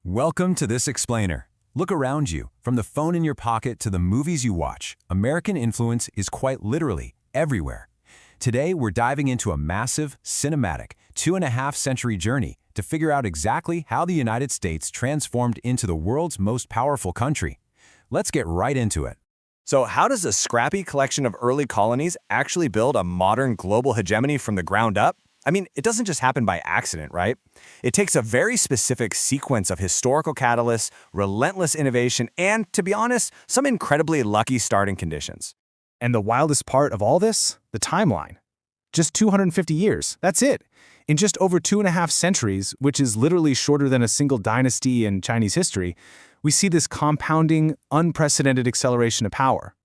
Welcome to This Explainer. Look around you. From the phone in your pocket to the movies you watch, American influence is quite literally everywhere. Today, we're diving into a massive, cinematic, 2.5-century journey to figure out exactly how the United States transformed into the world's most powerful country. Let's get right into it. So how does a scrappy collection of early colonies actually build a modern global hegemony from the ground up? I mean, it doesn't just happen by accident, right? It takes a very specific sequence of historical catalysts, relentless innovation, and, to be honest, some incredibly lucky starting conditions. And the wildest part of all this? The timeline. Just 250 years, that's it. In just over 2.5 centuries, which is literally shorter than a single dynasty in Chinese history, we see this compounding, unprecedented acceleration of power.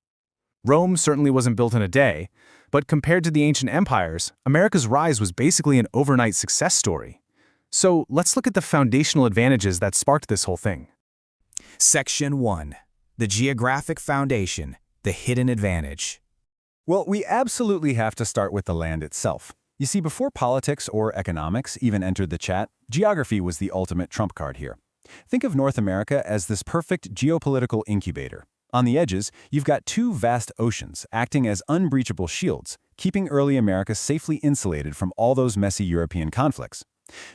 Rome certainly wasn't built in a day, but compared to the ancient empires, America's rise was basically an overnight success story. So let's look at the foundational advantages that sparked this whole thing. Section 1. The geographic foundation, the hidden advantage. Well, we absolutely have to start with the land itself. You see, before politics or economics even entered the chat, geography was the ultimate trump card here. Think of North America as this perfect geopolitical incubator. On the edges, you've got two vast oceans acting as unbreachable shields, keeping early America safely insulated from all those messy European conflicts.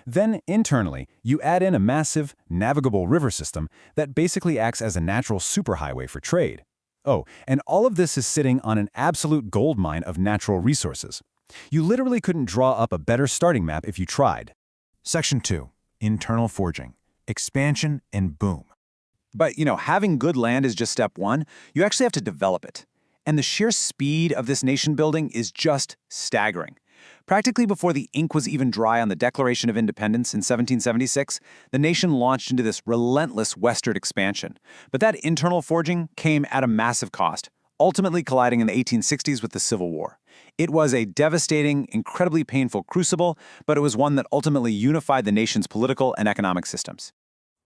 Then, internally, you add in a massive, navigable river system that basically acts as a natural superhighway for trade. Oh, and all of this is sitting on an absolute goldmine of natural resources. You literally couldn't draw up a better starting map if you tried. Section 2. Internal forging. Expansion and boom. But, having good land is just step one. You actually have to develop it. And the sheer speed of this nation building is just staggering. Practically before the ink was even dry on the Declaration of Independence in 1776, the nation launched into this relentless westward expansion. But that internal forging came at a massive cost, ultimately colliding in the 1860s with the Civil War. It was a devastating, incredibly painful crucible, but it was one that ultimately unified the nation's political and economic systems.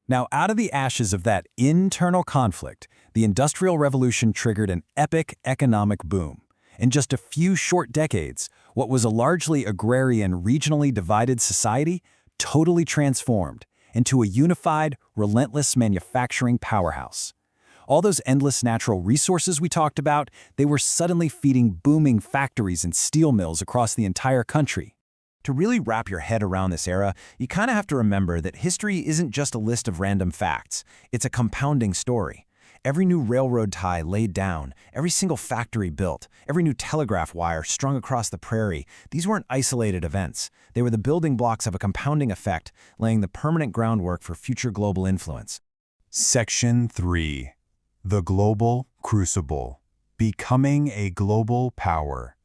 Now, out of the ashes of that internal conflict, the Industrial Revolution triggered an epic economic boom. In just a few short decades, what was a largely agrarian, regionally divided society totally transformed into a unified, relentless manufacturing powerhouse. All those endless natural resources we talked about, they were suddenly feeding booming factories and steel mills across the entire country. To really wrap your head around this era, you kind of have to remember that history isn't just a list of random facts. It's a compounding story. Every new railroad tie laid down, every single factory built, every new telegraph wire strung across the prairie, these weren't isolated events. They were the building blocks of a compounding effect, laying the permanent groundwork for future global influence. Section 3. The global crucible. Becoming a global power.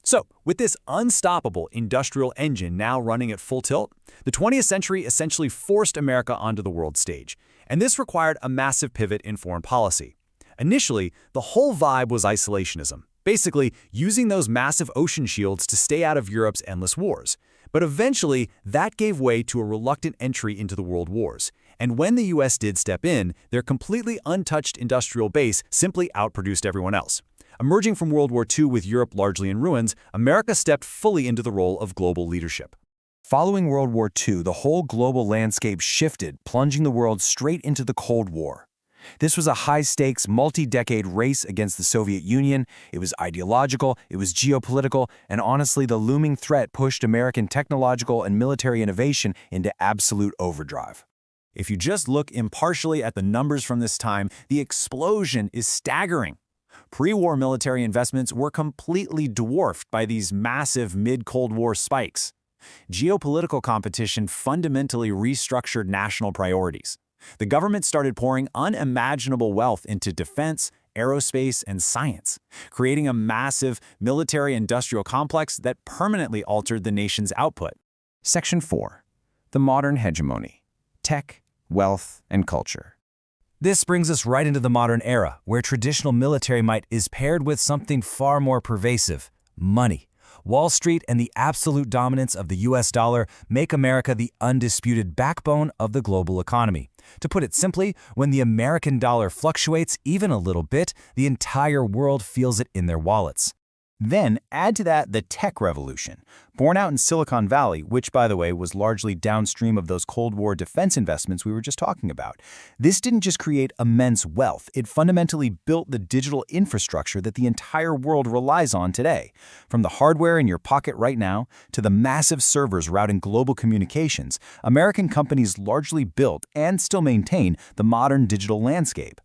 So, with this unstoppable industrial engine now running at full tilt, the 20th century essentially forced America onto the world stage, and this required a massive pivot in foreign policy. Initially, the whole vibe was isolationism, basically using those massive ocean shields to stay out of Europe's endless wars. But eventually, that gave way to a reluctant entry into the world wars. And when the US did step in, their completely untouched industrial base simply outproduced everyone else. Emerging from World War II with Europe largely in ruins, America stepped fully into the role of global leadership. Following World War II, the whole global landscape shifted, plunging the world straight into the Cold War. This was a high-stakes, multi-decade race against the Soviet Union. It was ideological, it was geopolitical, and honestly, the looming threat pushed American technological and military innovation into absolute overdrive. If you just look impartially at the numbers from this time, the explosion is staggering. Pre-war military investments were completely dwarfed by these massive mid-Cold War spikes. Geopolitical competition fundamentally restructured national priorities. The government started pouring unimaginable wealth into defense, aerospace, and science, creating a massive military-industrial complex that permanently altered the nation's output. Section 4. The modern hegemony. Tech, wealth, and culture. This brings us right into the modern era, where traditional military might is paired with something far more pervasive: money. Wall Street and the absolute dominance of the US dollar make America the undisputed backbone of the global economy. To put it simply, when the American dollar fluctuates even a little bit, the entire world feels it in their wallets. Then add to that the tech revolution, born out in Silicon Valley, which, by the way, was largely downstream of those Cold War defense investments we were just talking about. This didn't just create immense wealth, it fundamentally built the digital infrastructure that the entire world relies on today. From the hardware in your pocket right now to the massive servers routing global communications, American companies largely built and still maintain the modern digital landscape.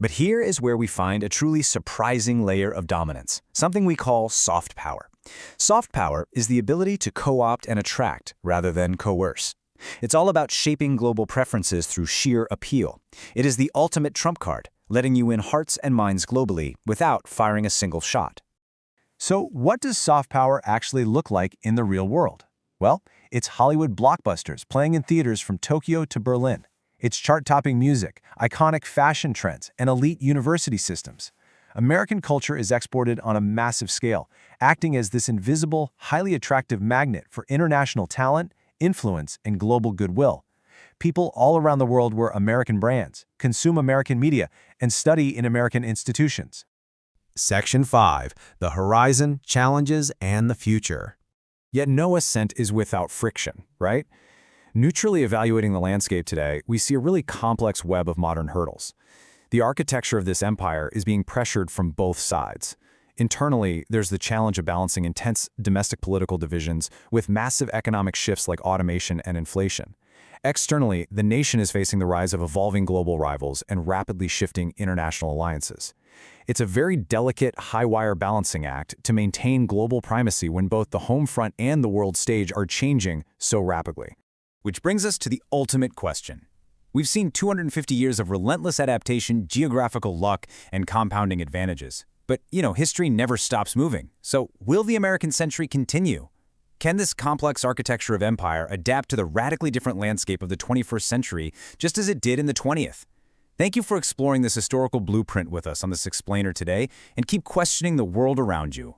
But here is where we find a truly surprising layer of dominance, something we call soft power. Soft power is the ability to co-opt and attract rather than coerce. It's all about shaping global preferences through sheer appeal. It is the ultimate trump card, letting you win hearts and minds globally without firing a single shot. So what does soft power actually look like in the real world? Well, it's Hollywood blockbusters playing in theaters from Tokyo to Berlin. It's chart-topping music, iconic fashion trends, and elite university systems. American culture is exported on a massive scale, acting as this invisible, highly attractive magnet for international talent, influence, and global goodwill. People all around the world wear American brands, consume American media, and study in American institutions. Section 5. The Horizon, Challenges, and the Future. Yet no ascent is without friction, right? Neutrally evaluating the landscape today, we see a really complex web of modern hurdles. The architecture of this empire is being pressured from both sides. Internally, there's the challenge of balancing intense domestic political divisions with massive economic shifts like automation and inflation. Externally, the nation is facing the rise of evolving global rivals and rapidly shifting international alliances. It's a very delicate, high-wire balancing act to maintain global primacy when both the home front and the world stage are changing so rapidly. Which brings us to the ultimate question. We've seen 250 years of relentless adaptation, geographical luck, and compounding advantages. But, history never stops moving. So will the American century continue? Can this complex architecture of empire adapt to the radically different landscape of the 21st century just as it did in the 20th? Thank you for exploring this historical blueprint with us on this explainer today, and keep questioning the world around you.